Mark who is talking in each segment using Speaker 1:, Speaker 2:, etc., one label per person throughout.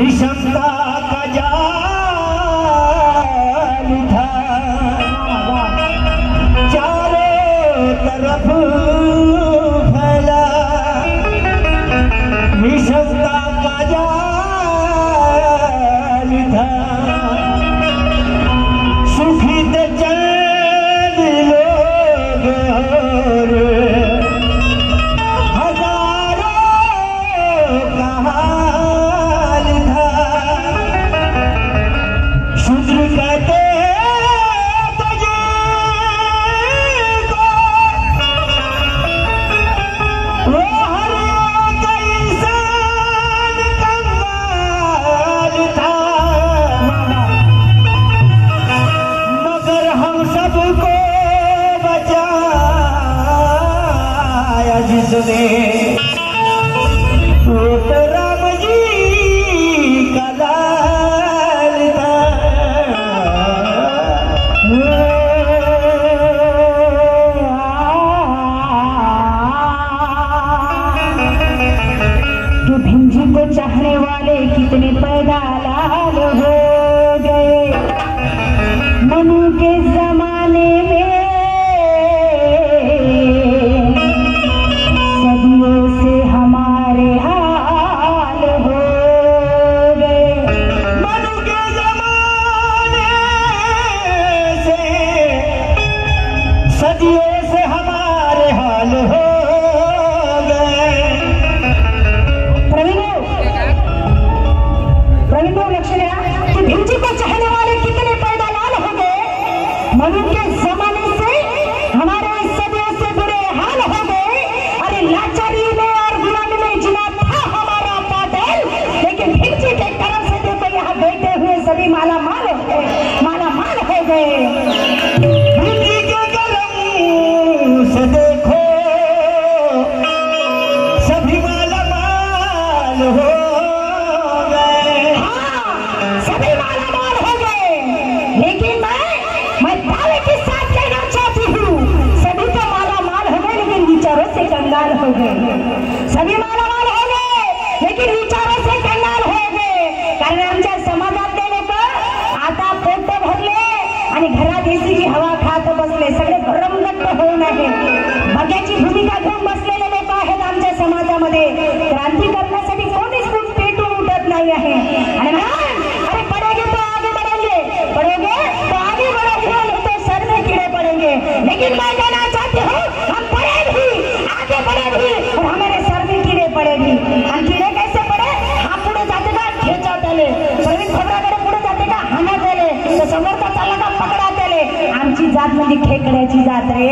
Speaker 1: विषमता का जाल था, चारों तरफ फैला। विषमता का जाल था, सुखी थे चंद लोग और हजारों का हाल था। शूद्र कहते तुझे को, वो हर एक इंसान कंगाल था। मगर हम सबको बचाया जिसने, वो तो राम जी का लाल था।
Speaker 2: जो भिंजी को चाहने वाले कितने पैदा लाल हो गए। मनु के जमाने में सदियों से हमारे हाल हो गए।
Speaker 1: मनु के जमाने से सदियों से हमारे हाल हो गए।
Speaker 2: प्रवीण लक्ष्य द्या कि भिंजी को चाहने वाले कितने पैदा लाल हो गए। मनु के जमाने से हमारे सदियों से बुरे हाल हो गए। अरे लाचारी में और गुलामी में जिना था हमारा पाटिल, लेकिन भिंजी के करम से देखो यहाँ बैठे हुए सभी माला माल हो गए।
Speaker 1: भिंजी के करम से देखो सभी माला माल हो गए।
Speaker 2: हाँ, सभी माला माल हो गए। लेकिन मैं दावे के साथ कहना चाहती हूँ, सभी तो माला माल हो गए लेकिन विचारों से कंगाल हो गए। सभी माला माल हो गए लेकिन विचारों से कंगाल हो गए। कारण आमच्या समाजातले लोक आता पोट भरले आणि घरात एसीची हवा खात बसले, सगळे गरमगट्ट होऊन आहे। बघ्याची भूमिका घेऊन बसलेले लोक आहेत आमच्या समाजामध्ये। क्रांती करण्यासाठी कोणीच खूप पेटून उठत नाही आहे आणि अरे पडोगे तो आगे बढ़ेंगे, पढ़ोगे तो आगे बढ़ेंगे, नहीं तो सर में कीड़े पड़ेंगे। लेकिन मैं कहना चाहती हूँ हम पढ़े भी, आगे बढ़े भी और हमारे सर में कीड़े पड़े भी। हम कीड़े कैसे पड़े? हा पुढे जाते का ठेचा त्याले, प्रवीण खोबराकडे पुढे जाते का हाना त्याले, तर समोरचा चालला का पकडा त्याले। आमची जात म्हणजे खेकड्याची जात रे।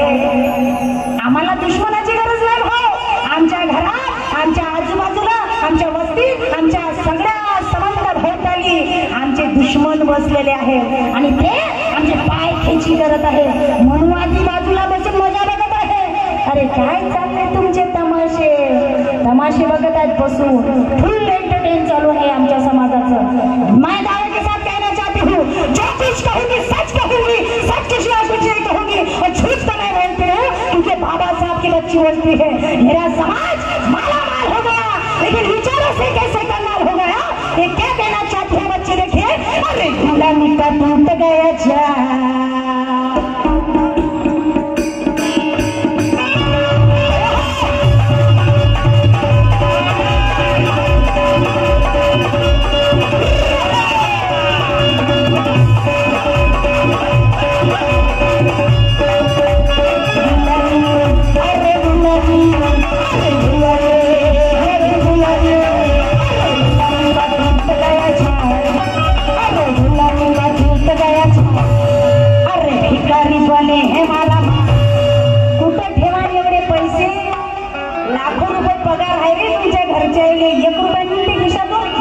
Speaker 2: आम्हाला दुश्मनाची गरज नाही भाऊ। आमच्या घरात, आमच्या आजूबाजूला, आमच्या वस्तीत, आमच्या सगळ्या संबंध भोवताली आमचे दुश्मन बसलेले आहेत आणि ते आमचे पाय खेची करत आहे म्हणून आधी बाजूला बसून मजा बघत आहे। अरे काय चाललंय तुमचे तमाशे? तमाशे बघत आहेत बसून। फुल एंटरटेन चालू आहे आमच्या समाजाचं। मैं दावे के साथ कहना चाहती हूँ, जो कुछ कहूंगी सच कहूंगी, सच के सिवा कुछ नहीं कहूंगी और झूठ तो नहीं बोलती हूँ, क्योंकि बाबा साहब की बच्ची बोलती है मेरा समाज माला माल हो गया लेकिन विचारों से कैसे कंगाल हो गया। ये क्या कहना चाहते हैं बच्चे? देखिए, अरे गुलामी का टूट गया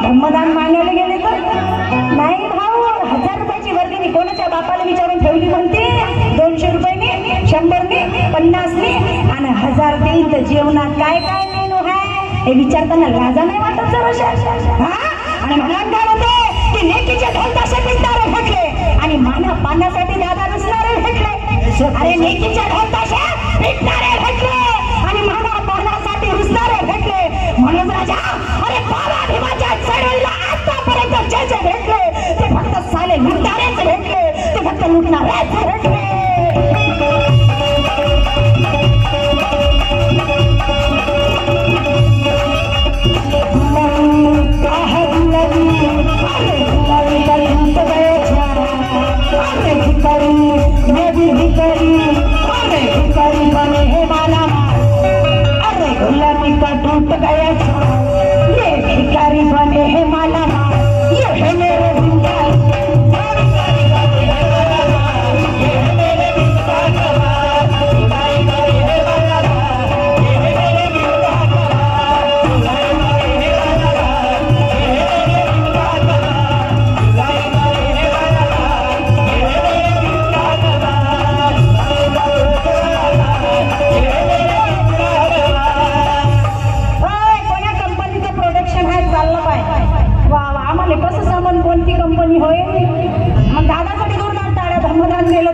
Speaker 2: ब्रह्मदान मागायला गेले तर नाही भाऊ। 1000 रुपयाची वर्गणी कोणाच्या बापाला विचारून ठेवली म्हणते? 200 रुपयाने, 100 ने, 50 ने आणि 1000 देईन तर जेवणात काय काय मेनू आहे हे विचारताना लाजा नाही वाटत जराशा? हा, आणि म्हणून काय होते की लेकीचे ढोल ताशे पिटणारे भेटले आणि माना पाण्यासाठी दादा रुसणारे भेटले। अरे लेकीचे ढोल ताशे पिटणारे भेटले आणि माना पाण्यासाठी रुसणारे भेटले म्हणून राजा अरे बाबा भीमाच्या चढवला आतापर्यंत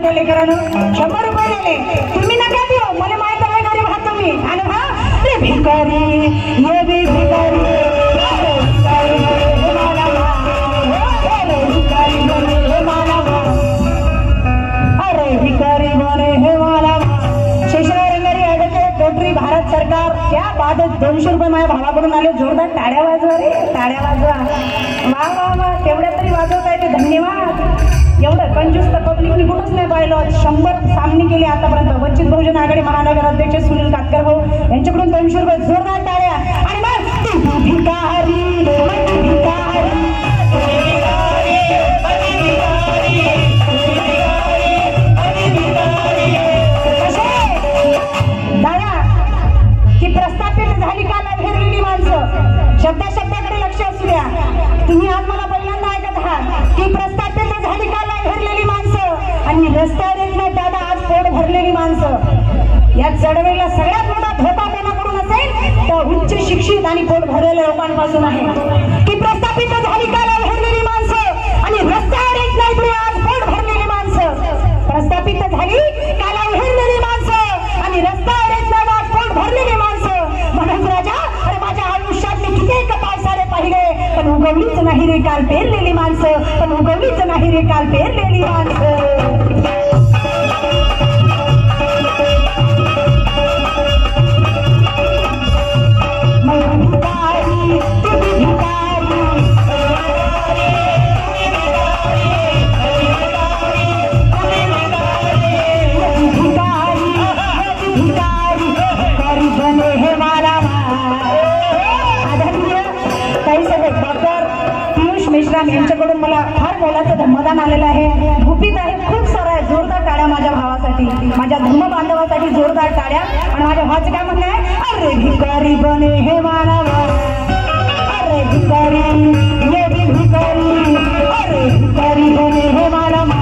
Speaker 2: माझ्या लेकरानं 100 रुपये दिले. तुम्ही नका देऊ, मला माहित आहे गरीब आहात तुम्ही. आणि हा रे भिकारी, ये भी भिकारी, अरे भिकारी हे मला अरे भिकारी बने हे मला अरे भिकारी बने हे मला शेषराव ऍडव्होकेट रोटरी भारत सरकार. क्या बात आहे. 200 रुपये माझ्या भावाकडून आले. जोरदार टाळ्या वाजवा रे, टाळ्या वाजवा. वा वा वा, तेवढ्या तरी वाजवता येते. धन्यवाद. एवढं कंजूस तर पब्लिकनी कुठंच नाही पाहिलं. 100 सामने केले आतापर्यंत. वंचित बहुजन आघाडी महानगर अध्यक्ष सुनील कातकर भाऊ यांच्याकडून 200 रुपये. जोरदार टाळ्या. आणि मग भिकारी दादा की प्रस्थापित झाली का नाही फिरलेली माणसं. शब्दाकडे लक्ष असू द्या. तुम्ही आज मला पहिल्यांदा ऐकत आहात की प्रस्थापित झाली का नाही भरलेली माणसं आणि रस्त्यावर येत नाही दादा आज पोट भरलेली माणसं. या चळवळीला सगळ्यात मोठा धोका कोणाकडून असेल तर उच्च शिक्षित आणि पोट भरलेल्या लोकांपासून आहे. की प्रस्थापित झाली का नाही भरलेली माणसं आणि रस्त्यावर येत नाही तरी आज पोट भरलेली माणसं. प्रस्थापित झाली का नाही भरलेली माणसं आणि रस्त्यावर येत नाही आज पोट भरलेली माणसं. म्हणून राजा अरे माझ्या आयुष्यात मी किती पावसाळे पाहिले पण उगवलीच नाही रे काल पेरलेली माणसं. पण उगवलीच नाही रे काल पेरलेली माणसं. यांच्याकडून मला फार मोलाचं धर्मदान आलेलं आहे. गुपित आहे, खूप सारं आहे. जोरदार टाळ्या माझ्या भावासाठी, माझ्या धर्म बांधवासाठी जोरदार टाळ्या. आणि माझ्या भावाचं काय म्हणणं आहे. अरे भिकारी बने हे मानवा, अरे भिकारी ये भी भिकारी, अरे भिकारी बने हे मानवा,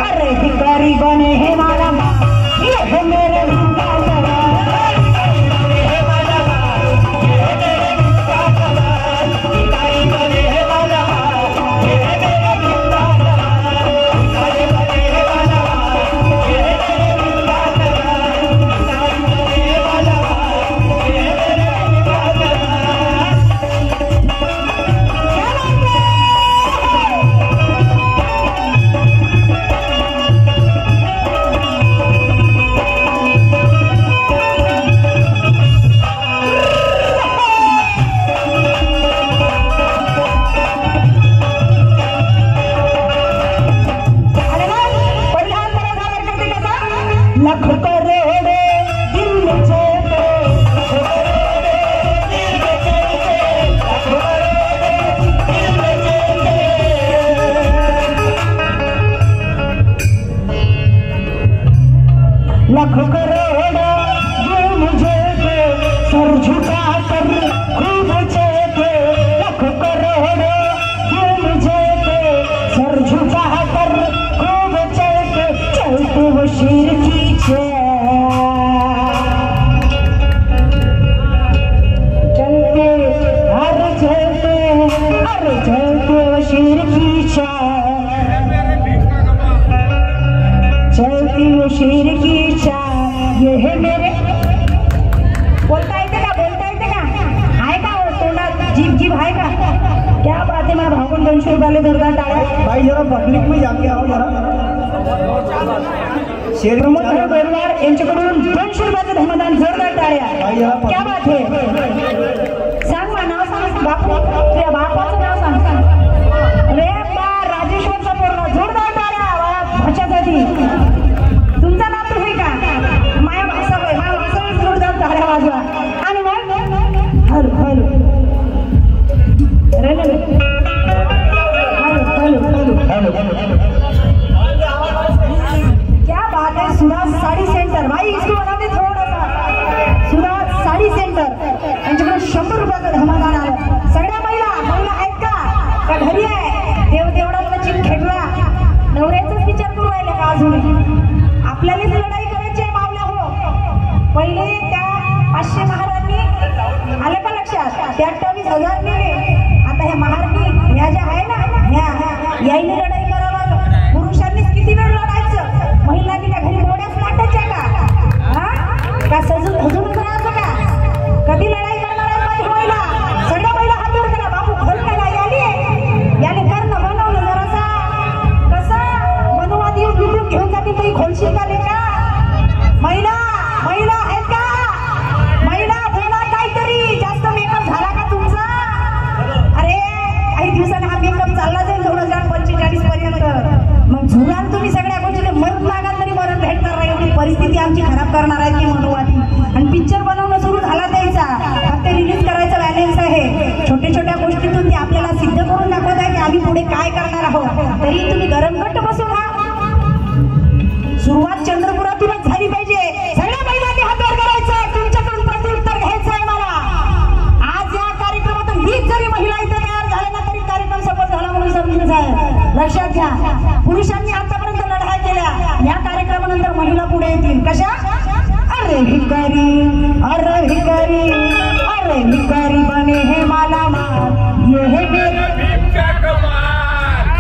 Speaker 2: अरे भिकारी बने हे मानवा, ये मेरे शेर की चाह ये है मेरे. बोलता येते का, बोलता येते का, आहे का तोंडात जीभ जीभ आहे का. क्या बात है. मेरा भाव 200 रुपये जोरदार टाळ्या.
Speaker 1: भाई जरा पब्लिक में जाके आओ जरा. शेर
Speaker 2: प्रमोद बेरवार यांच्याकडून 200 रुपयाचं धर्मदान. जोरदार टाळ्या. क्या बात है. सांग ना नाव सांग बापू, तुझ्या बापाचं नाव सांग. रे बा राजेश्वरचा पोरगा. जोरदार टाळ्या भाच्यासाठी. तुमचं नाव तर होई का. माया भाषा होय. हा भाषा जोरदार टाळ्या वाजवा. आणि मग हॅलो हॅलो रे हॅलो हॅलो. क्या बात है. सुराज साड़ी सेंटर. भाई इसको बना दे थोड़ा सा. सुराज साड़ी सेंटर यांच्याकडे 100 रुपयाचं धर्मदान आलं. सगळ्या महिला आहेत का घरी आहे. देवदेवडातला चिप खेळला. नवऱ्याचाच विचार करू राहिले का अजून. आपल्यालाच लढाई करायची आहे मावल्या हो. पहिले त्या 500 महारांनी आलं का लक्षात. त्या 28,000 नेले. आता ह्या महाराणी ह्या ज्या आहे ना ह्या यायने लढाई करावं. पुरुषांनीच किती वेळ लढायचं. आम्ही पुढे काय करणार आहोत तरी तुम्ही गरमघट्ट बसून राहा. सुरुवात चंद्रपुरातूनच झाली पाहिजे. सगळ्या महिलांनी हात वर करायचं, तुमच्याकडून प्रत्युत्तर घ्यायचं आहे मला. आज या कार्यक्रमातून 20 जरी महिला इथे तयार झाल्या ना तरी कार्यक्रम सफल झाला म्हणून समजून जाईल. लक्षात घ्या, पुरुषांनी आतापर्यंत लढाई केल्या, या कार्यक्रमानंतर महिला पुढे येतील. कशा? अरे भिकारी, अरे भिकारी, अरे भिकारी बने हे माला माल, ये है मेरे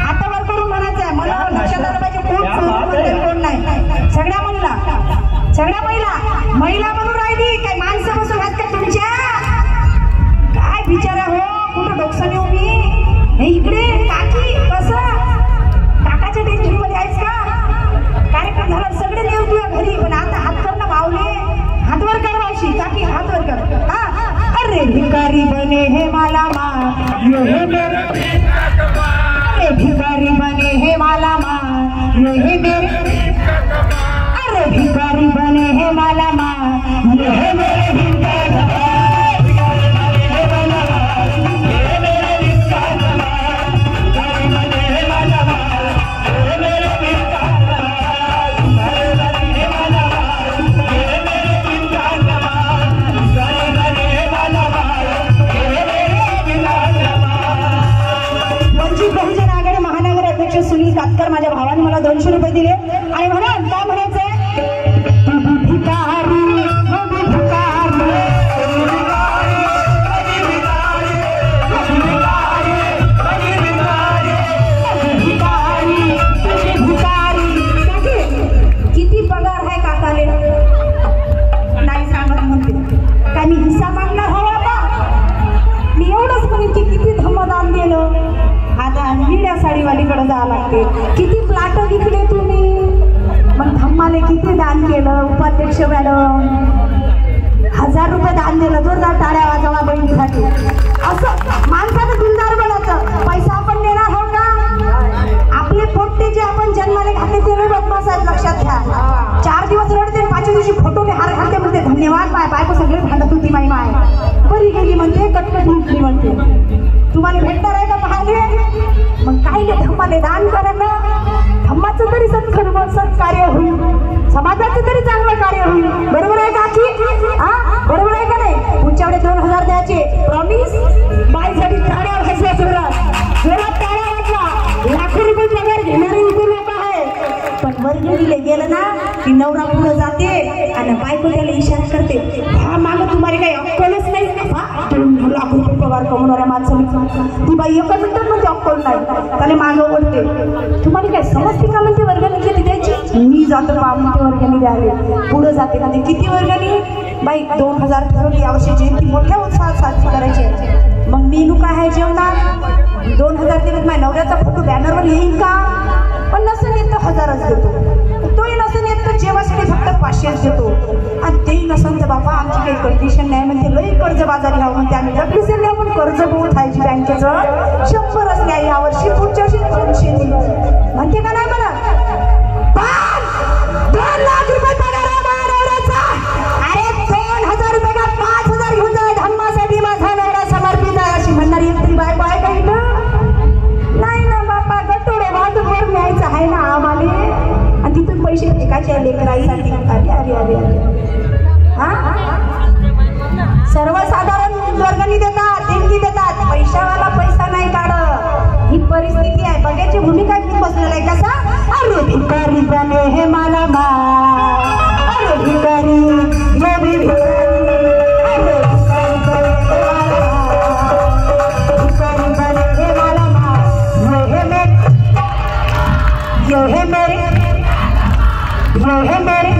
Speaker 2: हातावर करून म्हणायचं आहे. मला लक्षात आलं पाहिजे कोण नाही. सगळ्या महिला म्हणून राहिली काय? माणसं बसून आहेत का तुमच्या? काय बिचारा हो, कुठं डोकसाने उभी हे इकडे काकी. कसं काकाच्या टेन्शन मध्ये आहेस का? कार्यक्रम झाला सगळे देव तुझ्या घरी, पण आता हात कर ना बावले, हातवर कर मावशी, काकी हातवर कर. हा, अरे भिकारी बने हे माला माल, ये है मेरे, अरे भिकारी बने हे माला माल, ये है मेरे, अरे भिकारी बने हे माला माल, ये है मेरे भिकारी सुनील कातकर माझ्या भावाने मला 200 रुपये दिले आणि म्हणा काय म्हणायचंय? किती पगार आहे काकाले? नाही सांगत म्हणते. काय मी हिस्सा मागणार हवा का? मी एवढंच म्हणेन की किती धम्मदान दिलं. आता निळ्या साडीवालीकडे जावं लागते. किती प्लाट विकले तुम्ही, मग धम्माले किती दान केलं? उपाध्यक्ष मॅडम 1000 रुपये दान दिलं. जोरदार टाळ्या वाजवा बहिणीसाठी. असं माणसानं दिलदार बनायचं. पैसा आपण देणार हो का? आपले पोट्टे जे आपण जन्माला घातले ते नाही बदमाश आहेत. लक्षात घ्या. 4 दिवस रडते, 5व्या दिवशी फोटोने हार घालते, म्हणते धन्यवाद माय. बायको सगळे भांडत होती माई माय, बरी गेली म्हणते, कटकट उठली म्हणते. तुम्हाला भेटणार आहे का पाहाले? मग काय धम्माले दान करा ना. धम्माचं तरी सत्कार्य होईल, समाजाचं तरी चांगलं कार्य होईल. बरोबर आहे काकी? हा, बरोबर आहे का नाही? पुढच्या वेळेस 2000 द्यायचे प्रॉमिस. बाईसाठी टाळ्या वाजल्या, जोरात टाळ्या वाजला. लाखो रुपये पगार घेणारे इथे लोक आहे, पण वर्ग दिले गेलं ना की नवरा पुढे जाते आणि बायको त्याला इशारा करते. हा मागं तुम्हाला काही अक्कलच नाही. 2 लाख रुपये पगार कमवणाऱ्या माणसाने ती बाई एका मिनिटात म्हणजे अक्कल नाही, त्याला मागं ओढते. तुम्हाला काय समजते का म्हणते वर्गणी किती द्यायची? मी जातो म्हणते वर्गणी द्यायला. पुढे जाते का ते किती वर्गणी? बाई 2000 ठरवली. यावर्षी जयंती मोठ्या उत्साहात साजरी करायची. मग मेनू काय आहे जेवणात? 2000 दिलेत. माझ्या नवऱ्याचा फोटो बॅनरवर येईल का? पण नसेल येत तर 1000च देतो. तोही नसेल येत तर जेवासाठी फक्त 500च देतो. आणि तेही नसेल तर बाबा आमची काही कंडिशन नाही म्हणते, लई कर्ज बाजारी हवं म्हणते. आम्ही WCL पण कर्ज बहुत खायची बँकेचं 100 असल्या यावर्षी, पुढच्या वर्षी 200 म्हणते का नाही? मला 2 लाख रुपये पगार आहे माझ्या नवऱ्याचा. अरे 2000 रुपये का 5000 घेऊन जा. धम्मासाठी माझा नवरा समर्पित आहे अशी म्हणणारी एक तरी बायको आहे का इथं? नाही ना बापा, गटोडे वाहतूक वर न्यायचं आहे ना आम्हाला. आणि तिथून पैसे एकाच्या लेकराईसाठी. अरे अरे अरे हा, सर्वसाधारण वर्गणी देतात, देणगी देतात. पैशावाला पैसा नाही काढत. ही परिस्थिती आहे. बघायची भूमिका घेऊन बसलेला आहे. कसा? अरे भिकारी बने हे माला माल, अरे भिकारी, ये भी भिकारी, अरे भिकारी बने हे माला माल, ये है मेरे, ये है मेरे, ये है मेरे.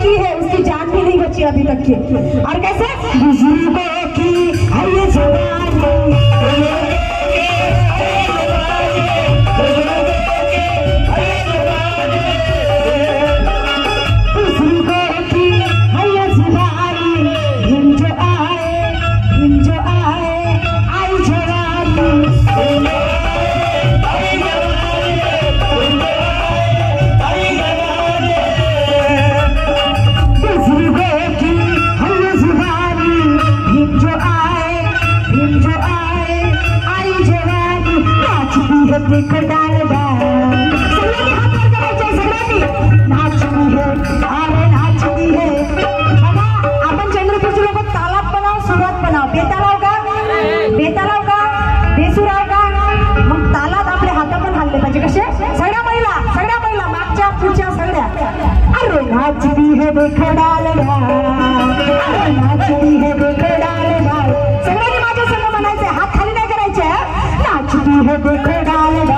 Speaker 2: की है, उसकी जान भी नहीं बची अभी तक की। और कैसे बुजुर्गों की है ये जवानी, देखो डालदा सगळ्यांनी हात वर करायचे, सगळ्यांनी नाचती है, अरे नाचती है। बघा आपण चंद्रपूरचे लोक तालाब बनाव, सुरात बनाव, बेतालाव का बेतालाव का बेसुराव का, मग तालात आपले हात पण हल्ले पाहिजे कसे, सगळ्या महिला मागच्या पुढच्या सगळ्या, अरे नाचती है देखो डालदा, अरे नाचती है देखो डालदा। सगळ्यांनी माझ्या संग म्हणायचे, हात खाली नाही करायचे, नाचती है देखो डालदा।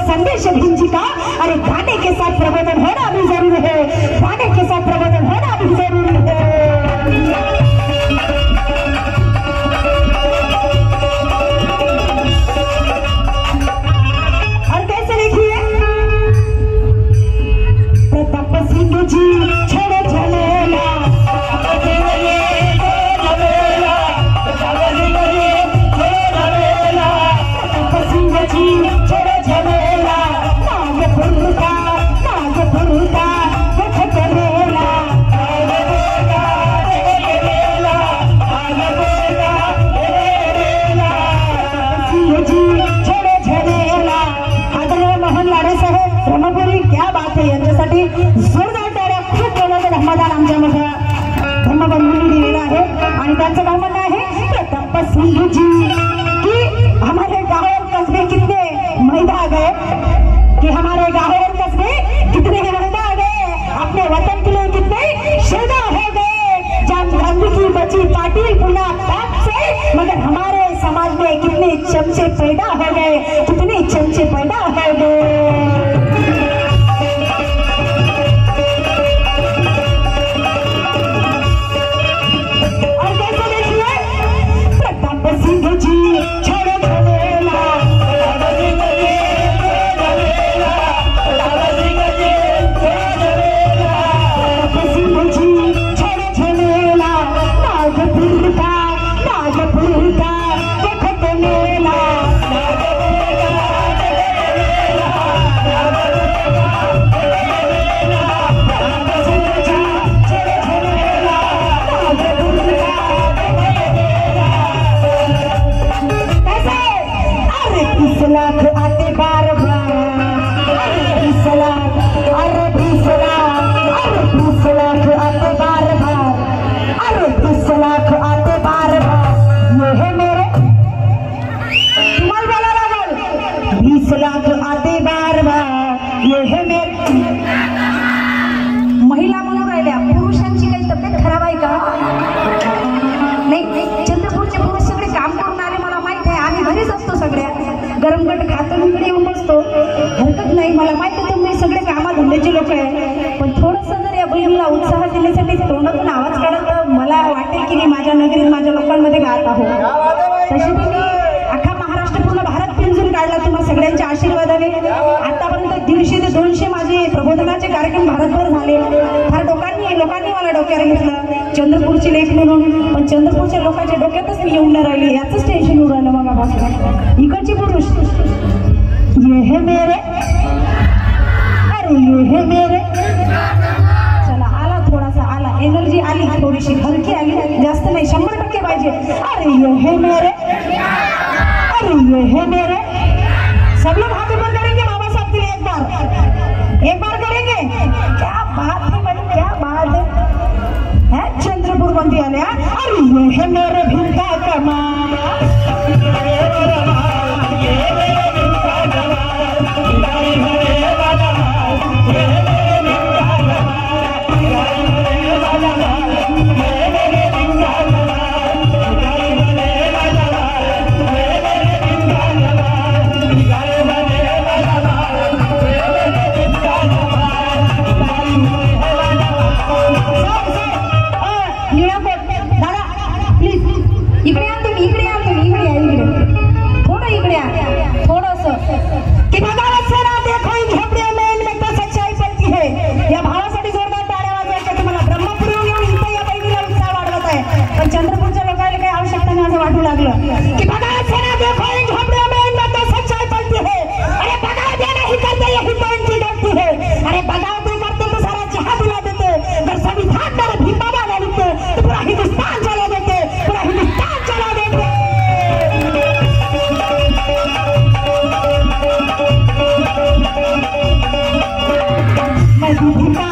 Speaker 2: संदेश भिंजी का, अरे गाने के साथ प्रबोधन होना भी जरूरी है, गाने के साथ प्रबोधन होना भी जरूरी है। और कैसे देखिए प्रताप सिंह जी छड़े झमेला, प्रताप सिंह जी छड़े झमेला, ब्रह्मपुरी क्या बात आहे, यांच्यासाठी जोरदार टाळ्या खूप मोठं धर्मदान आमच्यामध्ये धर्मबंधूंनी दिलेलं आहे। आणि त्यांचं नाव म्हणणं आहे प्रताप सिंह जी की हमारे गाँव और कस्बे कितने मैदा आ गए, कि हमारे गाँव और कस्बे कितने मैदा आ गए, अपने वतन के लिए कितने शहीद हो गए। जब गांधी की बची पार्टी पुनः बाप से, मगर हमारे समाज में कितने चमचे पैदा हो गए, कितने चमचे पैदा हो गए। महिला म्हणून राहिल्या, पुरुषांची काही तब्येत खराब आहे का? नाही, चंद्रपूरचे पुरुष सगळे काम करून आले, मला माहित आहे, आम्ही घरीच असतो, सगळ्या गरमगट खातो, इकडे येऊन बसतो, हरकत नाही, मला माहित आहे तुम्ही सगळे कामाधंद्याचे लोक आहे, पण थोडंसं जर या बहिणीला उत्साह देण्यासाठी तोंडातून आवाज काढत तर मला वाटेल की मी माझ्या नगरीत माझ्या लोकांमध्ये गात आहोत। तशी मी अख्खा महाराष्ट्र पूर्ण भारत पिंजून काढला तुम्हा सगळ्यांच्या आशीर्वादाने। आतापर्यंत 150 ते 200 माझे प्रबोधनाचे कार्यक्रम भारतभर झाले, फार लोकांनी डोक्यावर घेतलं चंद्रपूरची लेख म्हणून, पण चंद्रपूरच्या लोकांच्या डोक्यातच मी येऊन नाही राहिली, याच टेन्शन येऊन राहिलं मगापासून. इकडची पुरुष ये है मेरे, अरे ये है मेरे, चला आला थोडासा, आला एनर्जी आली, थोडीशी हलकी आली, जास्त नाही 100% पाहिजे. अरे ये है मेरे, अरे ये है मेरे. सब लोग हाथ ऊपर करेंगे बाबा साहब के लिए एक बार करेंगे. क्या बात है मैडम, क्या बात है चंद्रपुर बंदी आले. अरे ये है मेरे भिंता कमा, चंद्रपूरच्या लोकांना काही आवश्यकता नाही असं वाटू लागलं की बघा सेना देखो इन झोपड़ियों में इनमें तो सच्चाई पलती है. अरे बगावत ये नहीं करते, यही तो इनकी गलती है. अरे बगावत नहीं करते तो सारा जहां बुला देते, अगर संविधान पर भी बाबा ना लिखते तो पूरा हिंदुस्तान चला देते, पूरा हिंदुस्तान चला देते. मैं